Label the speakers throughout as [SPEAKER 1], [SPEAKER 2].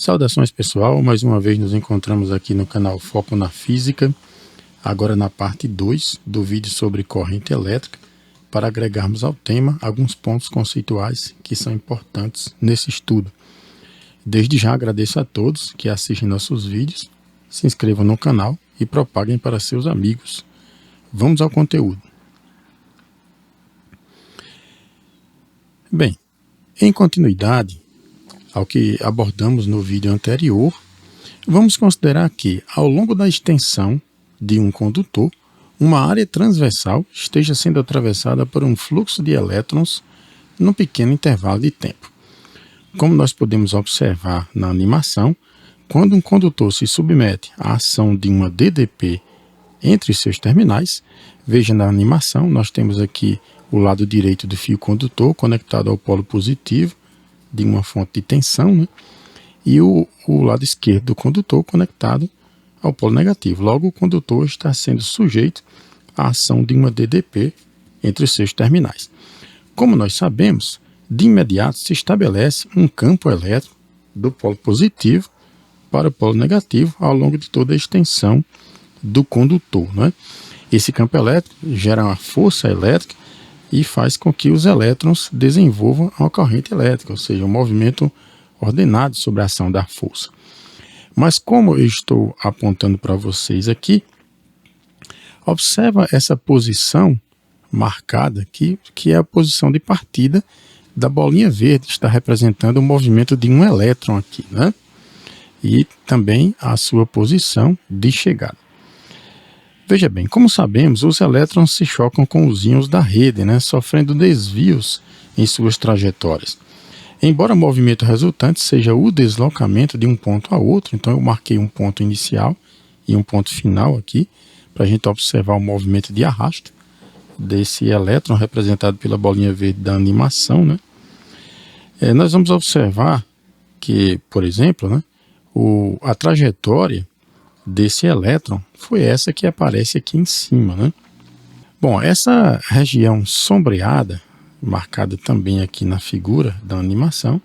[SPEAKER 1] Saudações pessoal, mais uma vez nos encontramos aqui no canal Foco na Física, agora na parte 2 do vídeo sobre corrente elétrica, para agregarmos ao tema alguns pontos conceituais que são importantes nesse estudo. Desde já agradeço a todos que assistem nossos vídeos, se inscrevam no canal e propaguem para seus amigos. Vamos ao conteúdo. Bem, em continuidade ao que abordamos no vídeo anterior, vamos considerar que, ao longo da extensão de um condutor, uma área transversal esteja sendo atravessada por um fluxo de elétrons num pequeno intervalo de tempo. Como nós podemos observar na animação, quando um condutor se submete à ação de uma DDP entre seus terminais, veja na animação, nós temos aqui o lado direito do fio condutor conectado ao polo positivo de uma fonte de tensão, né? E o lado esquerdo do condutor conectado ao polo negativo. Logo, o condutor está sendo sujeito à ação de uma DDP entre os seus terminais. Como nós sabemos, de imediato se estabelece um campo elétrico do polo positivo para o polo negativo ao longo de toda a extensão do condutor, né? Esse campo elétrico gera uma força elétrica e faz com que os elétrons desenvolvam uma corrente elétrica, ou seja, um movimento ordenado sobre a ação da força. Mas como eu estou apontando para vocês aqui, observa essa posição marcada aqui, que é a posição de partida da bolinha verde, que está representando o movimento de um elétron aqui, né? E também a sua posição de chegada. Veja bem, como sabemos, os elétrons se chocam com os íons da rede, né, sofrendo desvios em suas trajetórias. Embora o movimento resultante seja o deslocamento de um ponto a outro, então eu marquei um ponto inicial e um ponto final aqui, para a gente observar o movimento de arrasto desse elétron representado pela bolinha verde da animação, né? Nós vamos observar que, por exemplo, né, a trajetória desse elétron foi essa que aparece aqui em cima, né? Bom, essa região sombreada, marcada também aqui na figura da animação,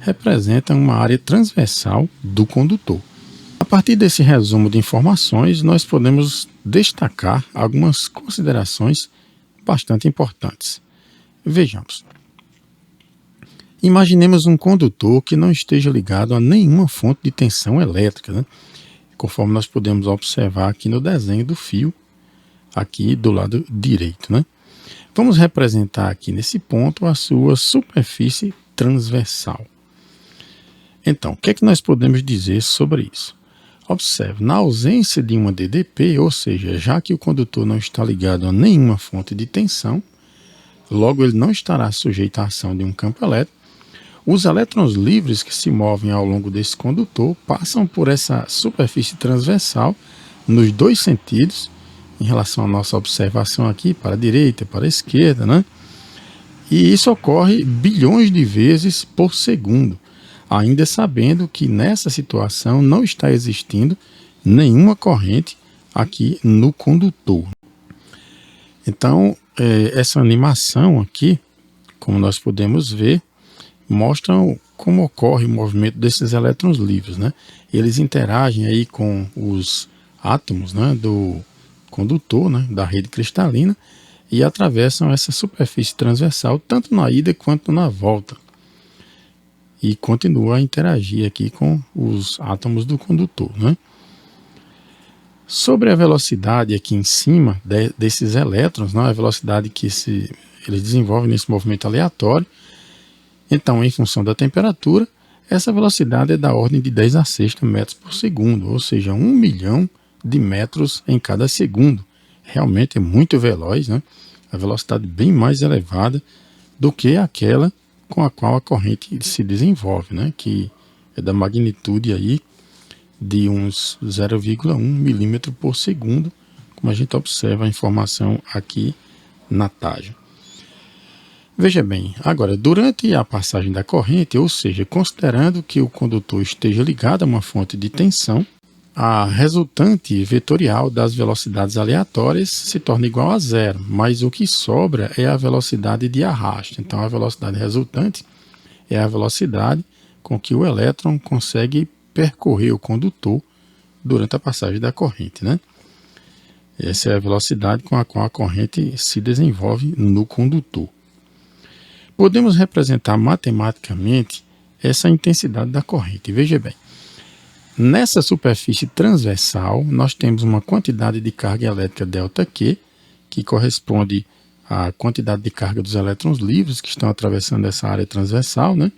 [SPEAKER 1] representa uma área transversal do condutor. A partir desse resumo de informações, nós podemos destacar algumas considerações bastante importantes. Vejamos. Imaginemos um condutor que não esteja ligado a nenhuma fonte de tensão elétrica, né? Conforme nós podemos observar aqui no desenho do fio, aqui do lado direito, né? Vamos representar aqui nesse ponto a sua superfície transversal. Então, o que é que nós podemos dizer sobre isso? Observe, na ausência de uma DDP, ou seja, já que o condutor não está ligado a nenhuma fonte de tensão, logo ele não estará sujeito à ação de um campo elétrico. Os elétrons livres que se movem ao longo desse condutor passam por essa superfície transversal nos dois sentidos, em relação à nossa observação aqui, para a direita e para a esquerda, né? E isso ocorre bilhões de vezes por segundo, ainda sabendo que nessa situação não está existindo nenhuma corrente aqui no condutor. Então, essa animação aqui, como nós podemos ver, mostram como ocorre o movimento desses elétrons livres, né? Eles interagem aí com os átomos, né, do condutor, né, da rede cristalina, e atravessam essa superfície transversal tanto na ida quanto na volta. E continua a interagir aqui com os átomos do condutor, né? Sobre a velocidade aqui em cima desses elétrons, né, a velocidade que eles desenvolvem nesse movimento aleatório. Então, em função da temperatura, essa velocidade é da ordem de 10 a 6 metros por segundo, ou seja, 1 milhão de metros em cada segundo. Realmente é muito veloz, né? A velocidade bem mais elevada do que aquela com a qual a corrente se desenvolve, né? Que é da magnitude aí de uns 0,1 milímetro por segundo, como a gente observa a informação aqui na tábua. Veja bem, agora, durante a passagem da corrente, ou seja, considerando que o condutor esteja ligado a uma fonte de tensão, a resultante vetorial das velocidades aleatórias se torna igual a zero, mas o que sobra é a velocidade de arrasto. Então, a velocidade resultante é a velocidade com que o elétron consegue percorrer o condutor durante a passagem da corrente, né? Essa é a velocidade com a qual a corrente se desenvolve no condutor. Podemos representar matematicamente essa intensidade da corrente. Veja bem, nessa superfície transversal, nós temos uma quantidade de carga elétrica ΔQ, que corresponde à quantidade de carga dos elétrons livres que estão atravessando essa área transversal, né?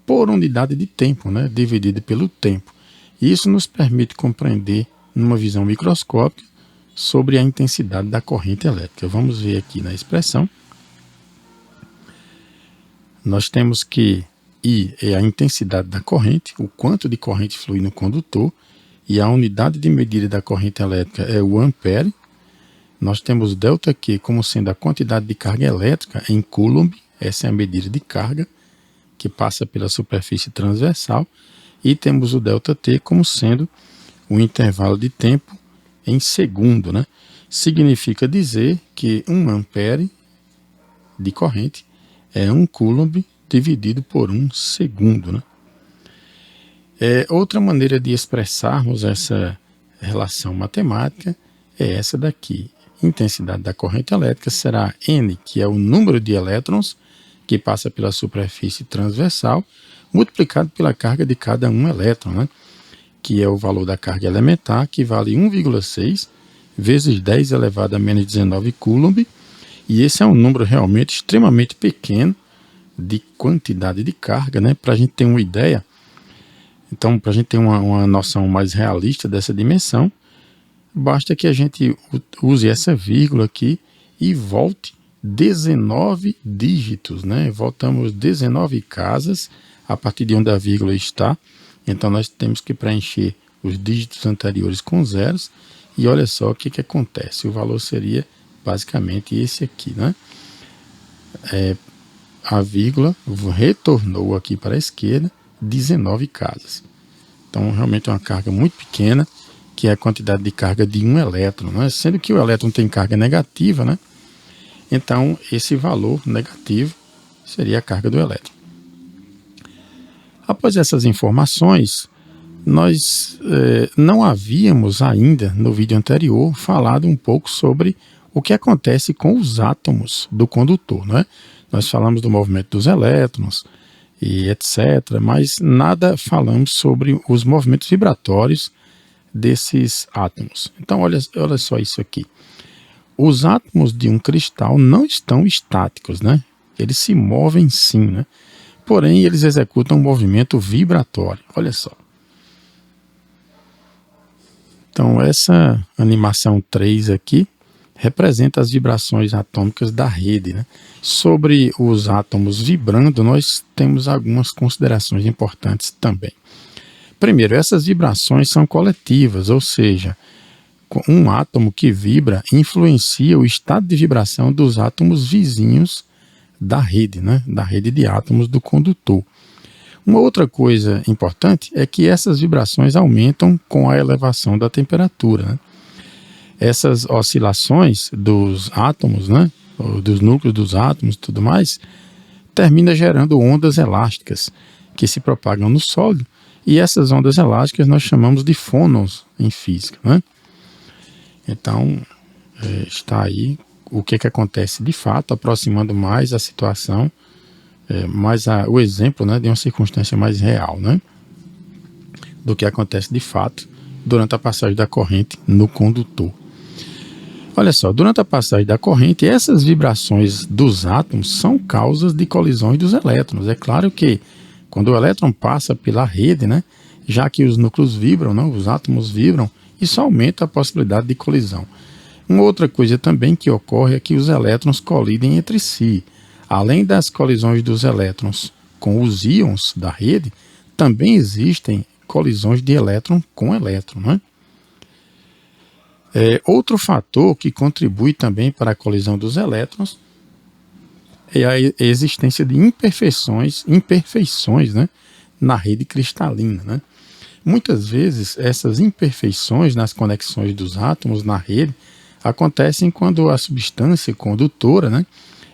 [SPEAKER 1] Por unidade de tempo, né? Dividida pelo tempo. E isso nos permite compreender, numa visão microscópica, sobre a intensidade da corrente elétrica. Vamos ver aqui na expressão. Nós temos que I é a intensidade da corrente, o quanto de corrente flui no condutor, e a unidade de medida da corrente elétrica é o ampere. Nós temos ΔQ como sendo a quantidade de carga elétrica em Coulomb, essa é a medida de carga que passa pela superfície transversal, e temos o ΔT como sendo o intervalo de tempo em segundo, né? Significa dizer que 1 ampere de corrente é 1 Coulomb dividido por 1 segundo, né? Outra maneira de expressarmos essa relação matemática é essa daqui. Intensidade da corrente elétrica será N, que é o número de elétrons que passa pela superfície transversal, multiplicado pela carga de cada um elétron, né? Que é o valor da carga elementar, que vale 1,6 vezes 10 elevado a menos 19 Coulomb, e esse é um número realmente extremamente pequeno de quantidade de carga, né? Para a gente ter uma ideia, então, para a gente ter uma noção mais realista dessa dimensão, basta que a gente use essa vírgula aqui e volte 19 dígitos, né? Voltamos 19 casas a partir de onde a vírgula está. Então nós temos que preencher os dígitos anteriores com zeros, e olha só o que acontece. O valor seria basicamente esse aqui, né? A vírgula retornou aqui para a esquerda 19 casas. Então realmente é uma carga muito pequena, que é a quantidade de carga de um elétron, né? Sendo que o elétron tem carga negativa, né? Então esse valor negativo seria a carga do elétron. Após essas informações, nós não havíamos ainda, no vídeo anterior, falado um pouco sobre o que acontece com os átomos do condutor, né? Nós falamos do movimento dos elétrons e etc., mas nada falamos sobre os movimentos vibratórios desses átomos. Então, olha só isso aqui. Os átomos de um cristal não estão estáticos, né? Eles se movem sim, né? Porém, eles executam um movimento vibratório. Olha só. Então, essa animação 3 aqui representa as vibrações atômicas da rede, né? Sobre os átomos vibrando, nós temos algumas considerações importantes também. Primeiro, essas vibrações são coletivas, ou seja, um átomo que vibra influencia o estado de vibração dos átomos vizinhos da rede, né? Da rede de átomos do condutor. Uma outra coisa importante é que essas vibrações aumentam com a elevação da temperatura, né? Essas oscilações dos átomos, né? Dos núcleos dos átomos e tudo mais, termina gerando ondas elásticas que se propagam no sólido, e essas ondas elásticas nós chamamos de fônons em física, né? Então, está aí o que acontece de fato, aproximando mais a situação, o exemplo, né, de uma circunstância mais real, né, do que acontece de fato durante a passagem da corrente no condutor. Olha só, durante a passagem da corrente, essas vibrações dos átomos são causas de colisões dos elétrons. É claro que quando o elétron passa pela rede, né, já que os núcleos vibram, não, os átomos vibram, isso aumenta a possibilidade de colisão. Uma outra coisa também que ocorre é que os elétrons colidem entre si. Além das colisões dos elétrons com os íons da rede, também existem colisões de elétron com elétron, né? Outro fator que contribui também para a colisão dos elétrons é a existência de imperfeições, né, na rede cristalina, né? Muitas vezes essas imperfeições nas conexões dos átomos na rede acontecem quando a substância condutora, né,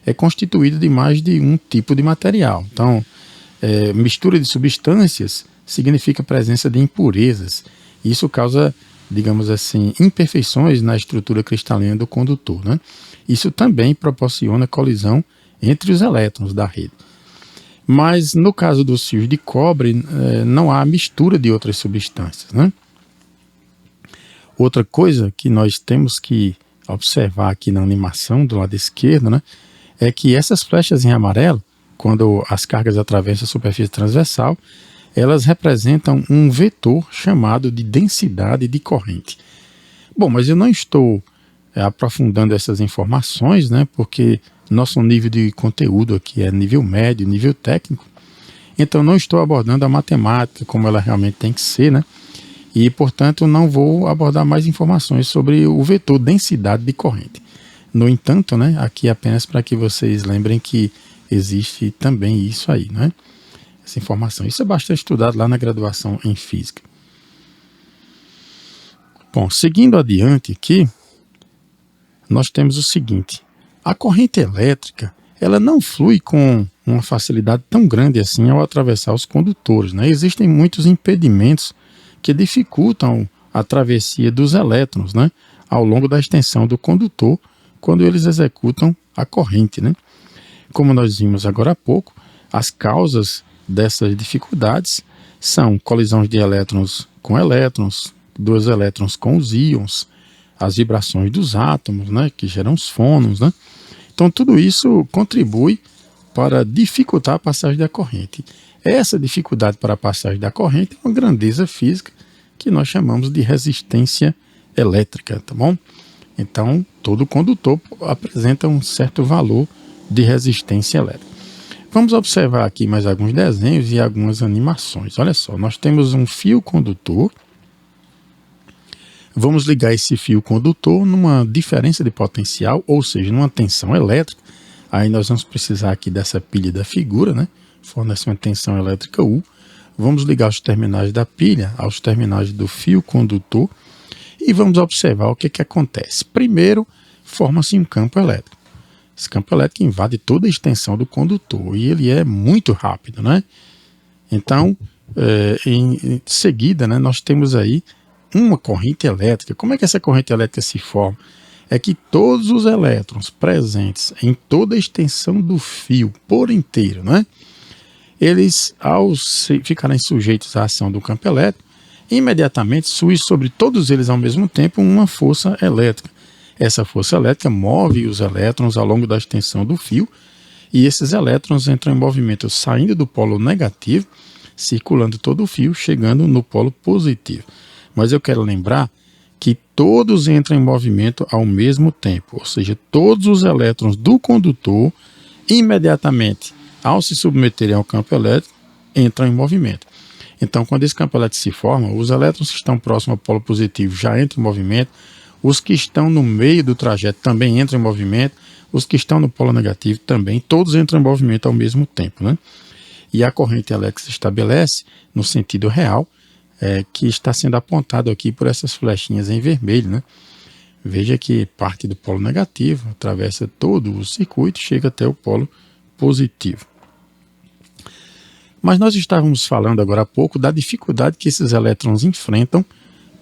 [SPEAKER 1] é constituída de mais de um tipo de material. Então, mistura de substâncias significa presença de impurezas. Isso causa, digamos assim, imperfeições na estrutura cristalina do condutor, né? Isso também proporciona colisão entre os elétrons da rede. Mas no caso dos fios de cobre, não há mistura de outras substâncias, né? Outra coisa que nós temos que observar aqui na animação do lado esquerdo, né, é que essas flechas em amarelo, quando as cargas atravessam a superfície transversal, elas representam um vetor chamado de densidade de corrente. Bom, mas eu não estou aprofundando essas informações, né, porque nosso nível de conteúdo aqui é nível médio, nível técnico, então não estou abordando a matemática como ela realmente tem que ser, né, e, portanto, não vou abordar mais informações sobre o vetor densidade de corrente. No entanto, né, aqui apenas para que vocês lembrem que existe também isso aí, né? Essa informação. Isso é bastante estudado lá na graduação em Física. Bom, seguindo adiante aqui, nós temos o seguinte. A corrente elétrica, ela não flui com uma facilidade tão grande assim ao atravessar os condutores, né? Existem muitos impedimentos que dificultam a travessia dos elétrons, né, ao longo da extensão do condutor quando eles executam a corrente, né? Como nós vimos agora há pouco, as causas dessas dificuldades são colisões de elétrons com elétrons, dos elétrons com os íons, as vibrações dos átomos, né, que geram os fônons, né? Então tudo isso contribui para dificultar a passagem da corrente. Essa dificuldade para a passagem da corrente é uma grandeza física que nós chamamos de resistência elétrica, tá bom? Então, todo condutor apresenta um certo valor de resistência elétrica. Vamos observar aqui mais alguns desenhos e algumas animações. Olha só, nós temos um fio condutor. Vamos ligar esse fio condutor numa diferença de potencial, ou seja, numa tensão elétrica. Aí nós vamos precisar aqui dessa pilha da figura, né? Fornece uma tensão elétrica U. Vamos ligar os terminais da pilha aos terminais do fio condutor e vamos observar o que acontece. Primeiro, forma-se um campo elétrico. Esse campo elétrico invade toda a extensão do condutor e ele é muito rápido, né? Então, em seguida, né, nós temos aí uma corrente elétrica. Como é que essa corrente elétrica se forma? É que todos os elétrons presentes em toda a extensão do fio por inteiro, né, eles, ao ficarem sujeitos à ação do campo elétrico, imediatamente surge sobre todos eles ao mesmo tempo uma força elétrica. Essa força elétrica move os elétrons ao longo da extensão do fio e esses elétrons entram em movimento saindo do polo negativo, circulando todo o fio, chegando no polo positivo. Mas eu quero lembrar que todos entram em movimento ao mesmo tempo, ou seja, todos os elétrons do condutor, imediatamente, ao se submeterem ao campo elétrico, entram em movimento. Então, quando esse campo elétrico se forma, os elétrons que estão próximos ao polo positivo já entram em movimento, os que estão no meio do trajeto também entram em movimento, os que estão no polo negativo também, todos entram em movimento ao mesmo tempo, né? E a corrente elétrica se estabelece no sentido real, que está sendo apontado aqui por essas flechinhas em vermelho, né? Veja que parte do polo negativo, atravessa todo o circuito e chega até o polo positivo. Mas nós estávamos falando agora há pouco da dificuldade que esses elétrons enfrentam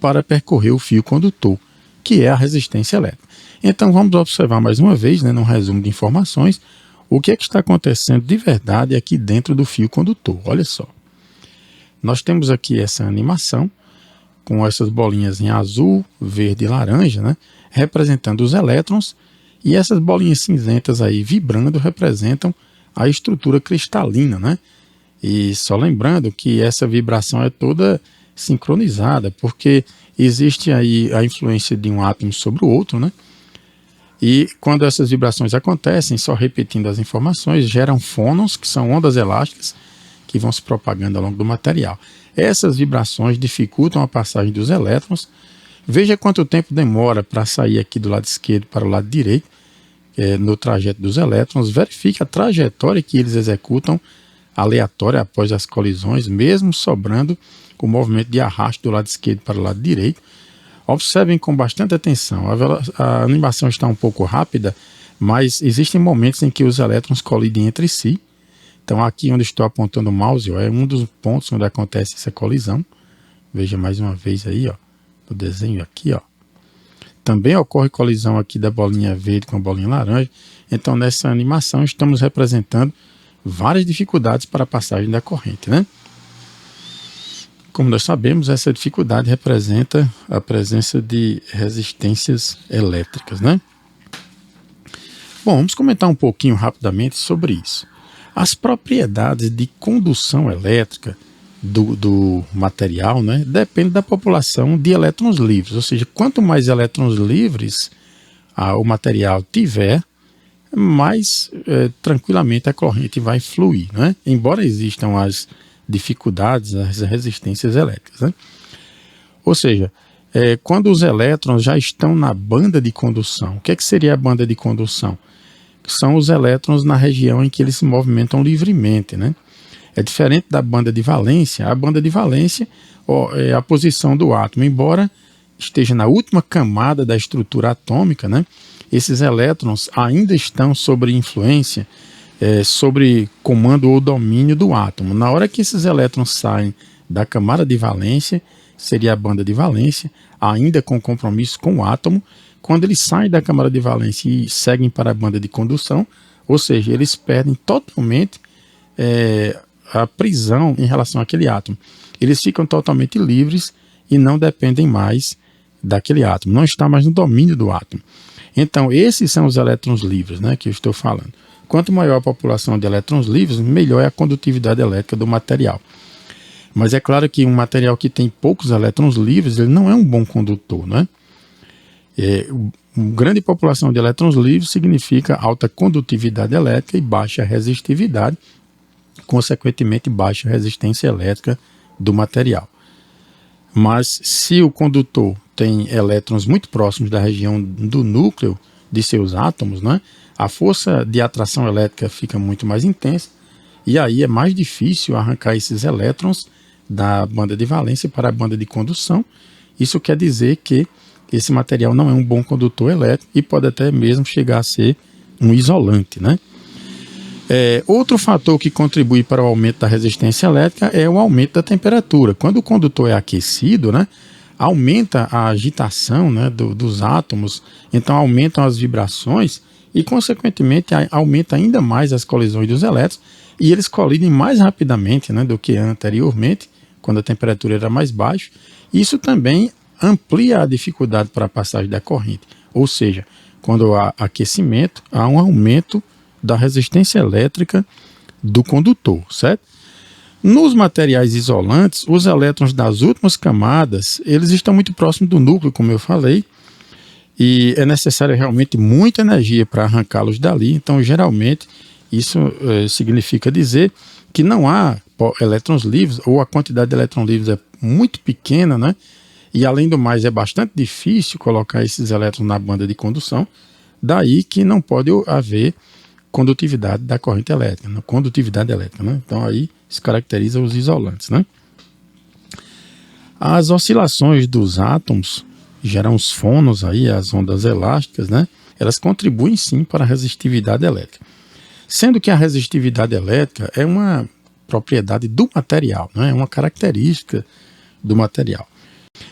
[SPEAKER 1] para percorrer o fio condutor, que é a resistência elétrica. Então vamos observar mais uma vez, né, num resumo de informações, o que está acontecendo de verdade aqui dentro do fio condutor. Olha só. Nós temos aqui essa animação com essas bolinhas em azul, verde e laranja, né, representando os elétrons, e essas bolinhas cinzentas aí vibrando representam a estrutura cristalina, né? E só lembrando que essa vibração é toda sincronizada, porque existe aí a influência de um átomo sobre o outro, né? E quando essas vibrações acontecem, só repetindo as informações, geram fônons, que são ondas elásticas, que vão se propagando ao longo do material. Essas vibrações dificultam a passagem dos elétrons. Veja quanto tempo demora para sair aqui do lado esquerdo para o lado direito, no trajeto dos elétrons. Verifique a trajetória que eles executam aleatória após as colisões, mesmo sobrando o movimento de arrasto do lado esquerdo para o lado direito. Observem com bastante atenção. A animação está um pouco rápida, mas existem momentos em que os elétrons colidem entre si, Então aqui onde estou apontando o mouse, ó, é um dos pontos onde acontece essa colisão. Veja mais uma vez aí, ó, no desenho aqui, ó. Também ocorre colisão aqui da bolinha verde com a bolinha laranja. Então nessa animação estamos representando várias dificuldades para a passagem da corrente, né? Como nós sabemos, essa dificuldade representa a presença de resistências elétricas, né? Bom, vamos comentar um pouquinho rapidamente sobre isso. As propriedades de condução elétrica do material, né, depende da população de elétrons livres, ou seja, quanto mais elétrons livres o material tiver, mais tranquilamente a corrente vai fluir, né? Embora existam as dificuldades, as resistências elétricas, né? Ou seja, quando os elétrons já estão na banda de condução, o que seria a banda de condução? São os elétrons na região em que eles se movimentam livremente, né? É diferente da banda de valência. A banda de valência é a posição do átomo, embora esteja na última camada da estrutura atômica, né? Esses elétrons ainda estão sob influência, sobre comando ou domínio do átomo. Na hora que esses elétrons saem da camada de valência, seria a banda de valência, ainda com compromisso com o átomo. Quando eles saem da camada de valência e seguem para a banda de condução, ou seja, eles perdem totalmente a prisão em relação àquele átomo. Eles ficam totalmente livres e não dependem mais daquele átomo, não está mais no domínio do átomo. Então, esses são os elétrons livres, né, que eu estou falando. Quanto maior a população de elétrons livres, melhor é a condutividade elétrica do material. Mas é claro que um material que tem poucos elétrons livres, ele não é um bom condutor, né? Uma grande população de elétrons livres significa alta condutividade elétrica e baixa resistividade, consequentemente baixa resistência elétrica do material. Mas se o condutor tem elétrons muito próximos da região do núcleo de seus átomos, né, a força de atração elétrica fica muito mais intensa e aí é mais difícil arrancar esses elétrons da banda de valência para a banda de condução. Isso quer dizer que esse material não é um bom condutor elétrico e pode até mesmo chegar a ser um isolante, né? Outro fator que contribui para o aumento da resistência elétrica é o aumento da temperatura. Quando o condutor é aquecido, né, aumenta a agitação, né, dos átomos, então aumentam as vibrações e, consequentemente, aumenta ainda mais as colisões dos elétrons e eles colidem mais rapidamente, né, do que anteriormente, quando a temperatura era mais baixa. Isso também amplia a dificuldade para a passagem da corrente, ou seja, quando há aquecimento, há um aumento da resistência elétrica do condutor, certo? Nos materiais isolantes, os elétrons das últimas camadas, eles estão muito próximos do núcleo, como eu falei, e é necessário realmente muita energia para arrancá-los dali. Então, geralmente, isso significa dizer que não há elétrons livres, ou a quantidade de elétrons livres é muito pequena, né? E, além do mais, é bastante difícil colocar esses elétrons na banda de condução, daí que não pode haver condutividade da corrente elétrica, né? Condutividade elétrica, né? Então aí se caracteriza os isolantes, né? As oscilações dos átomos geram os fônons aí, as ondas elásticas, né? Elas contribuem sim para a resistividade elétrica. Sendo que a resistividade elétrica é uma propriedade do material, né? É uma característica do material.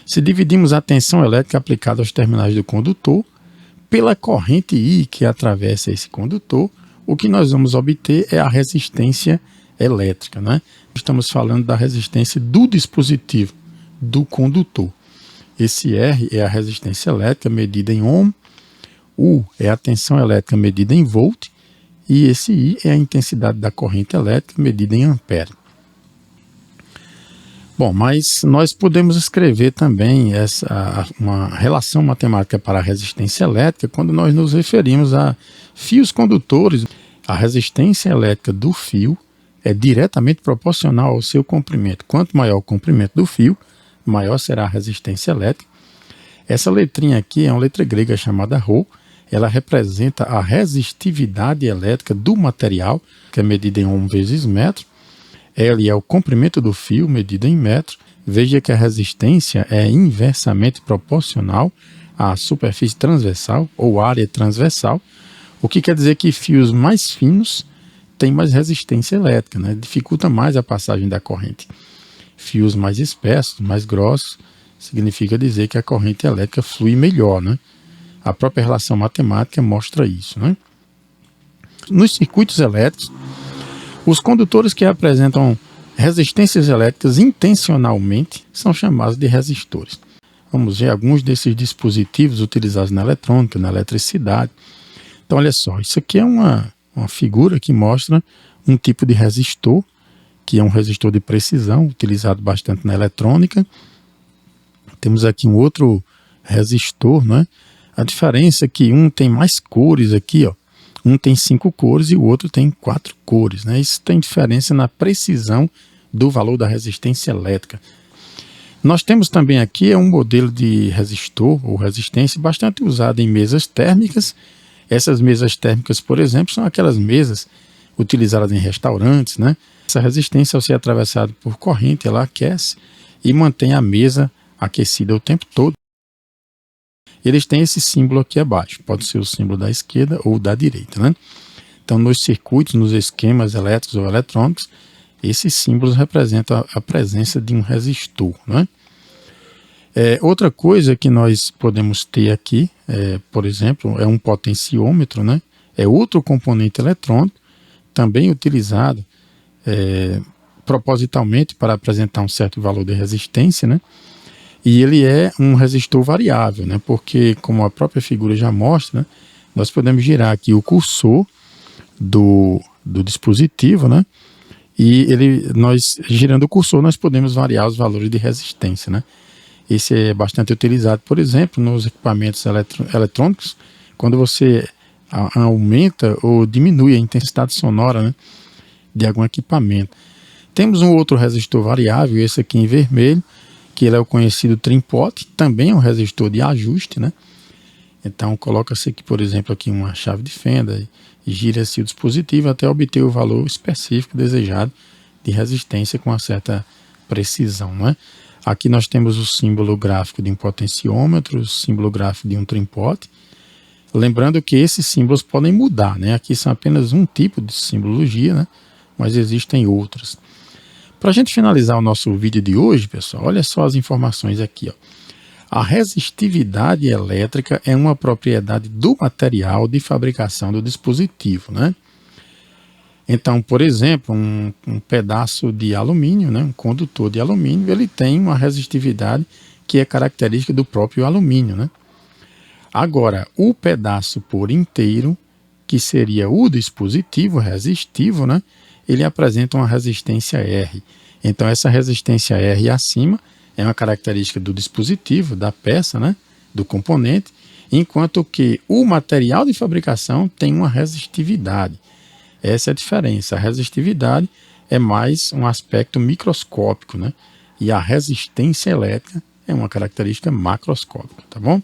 [SPEAKER 1] Se dividimos a tensão elétrica aplicada aos terminais do condutor pela corrente I que atravessa esse condutor, o que nós vamos obter é a resistência elétrica, né? Estamos falando da resistência do dispositivo, do condutor. Esse R é a resistência elétrica medida em ohm, U é a tensão elétrica medida em volt e esse I é a intensidade da corrente elétrica medida em ampere. Bom, mas nós podemos escrever também uma relação matemática para a resistência elétrica quando nós nos referimos a fios condutores. A resistência elétrica do fio é diretamente proporcional ao seu comprimento. Quanto maior o comprimento do fio, maior será a resistência elétrica. Essa letrinha aqui é uma letra grega chamada ρ. Ela representa a resistividade elétrica do material, que é medida em ohm vezes metro. L é o comprimento do fio, medido em metro. Veja que a resistência é inversamente proporcional à superfície transversal ou área transversal, o que quer dizer que fios mais finos tem mais resistência elétrica, né? Dificulta mais a passagem da corrente. Fios mais espessos, mais grossos, significa dizer que a corrente elétrica flui melhor, né? A própria relação matemática mostra isso, né? Nos circuitos elétricos, os condutores que apresentam resistências elétricas intencionalmente são chamados de resistores. Vamos ver alguns desses dispositivos utilizados na eletrônica, na eletricidade. Então, olha só, isso aqui é uma figura que mostra um tipo de resistor, que é um resistor de precisão, utilizado bastante na eletrônica. Temos aqui um outro resistor, né? A diferença é que um tem mais cores aqui, ó. Um tem 5 cores e o outro tem 4 cores, né? Isso tem diferença na precisão do valor da resistência elétrica. Nós temos também aqui um modelo de resistor ou resistência bastante usado em mesas térmicas. Essas mesas térmicas, por exemplo, são aquelas mesas utilizadas em restaurantes, né? Essa resistência, ao ser atravessada por corrente, ela aquece e mantém a mesa aquecida o tempo todo. Eles têm esse símbolo aqui abaixo, pode ser o símbolo da esquerda ou da direita, né? Então, nos circuitos, nos esquemas elétricos ou eletrônicos, esses símbolos representam a presença de um resistor, né? Outra coisa que nós podemos ter aqui, por exemplo, é um potenciômetro, né? É outro componente eletrônico, também utilizado propositalmente para apresentar um certo valor de resistência, né? E ele é um resistor variável, né? Porque, como a própria figura já mostra, né? Nós podemos girar aqui o cursor do dispositivo, né? E nós girando o cursor, nós podemos variar os valores de resistência, né? Esse é bastante utilizado, por exemplo, nos equipamentos eletrônicos, quando você aumenta ou diminui a intensidade sonora, né, de algum equipamento. Temos um outro resistor variável, esse aqui em vermelho, que ele é o conhecido trim-pot, também é um resistor de ajuste, né? Então coloca-se aqui, por exemplo, aqui uma chave de fenda e gira-se o dispositivo até obter o valor específico desejado de resistência com uma certa precisão, né? Aqui nós temos o símbolo gráfico de um potenciômetro, o símbolo gráfico de um trim-pot. Lembrando que esses símbolos podem mudar, né? Aqui são apenas um tipo de simbologia, né? Mas existem outras. Para a gente finalizar o nosso vídeo de hoje, pessoal, olha só as informações aqui, ó. A resistividade elétrica é uma propriedade do material de fabricação do dispositivo, né? Então, por exemplo, um pedaço de alumínio, né, um condutor de alumínio, ele tem uma resistividade que é característica do próprio alumínio, né? Agora, o pedaço por inteiro, que seria o dispositivo resistivo, né, ele apresenta uma resistência R. Então, essa resistência R acima é uma característica do dispositivo, da peça, né, do componente, enquanto que o material de fabricação tem uma resistividade. Essa é a diferença. A resistividade é mais um aspecto microscópico, né? E a resistência elétrica é uma característica macroscópica, tá bom?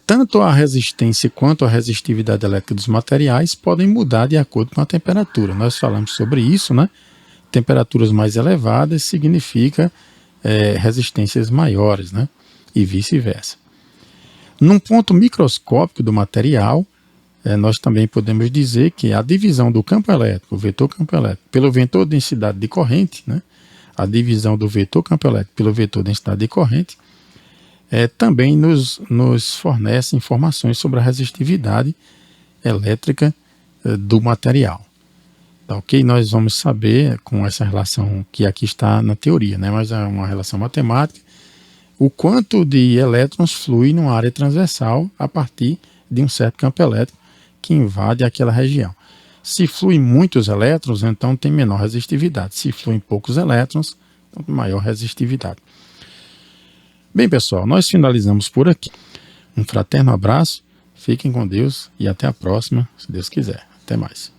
[SPEAKER 1] Tanto a resistência quanto a resistividade elétrica dos materiais podem mudar de acordo com a temperatura. Nós falamos sobre isso, né? Temperaturas mais elevadas significa resistências maiores, né? E vice-versa. Num ponto microscópico do material, nós também podemos dizer que a divisão do campo elétrico, o vetor campo elétrico, pelo vetor densidade de corrente, né? A divisão do vetor campo elétrico pelo vetor densidade de corrente, também nos fornece informações sobre a resistividade elétrica do material. Tá, ok? Nós vamos saber, com essa relação que aqui está na teoria, né? Mas é uma relação matemática, o quanto de elétrons flui numa área transversal a partir de um certo campo elétrico que invade aquela região. Se fluem muitos elétrons, então tem menor resistividade. Se fluem poucos elétrons, então tem maior resistividade. Bem, pessoal, nós finalizamos por aqui. Um fraterno abraço, fiquem com Deus e até a próxima, se Deus quiser. Até mais.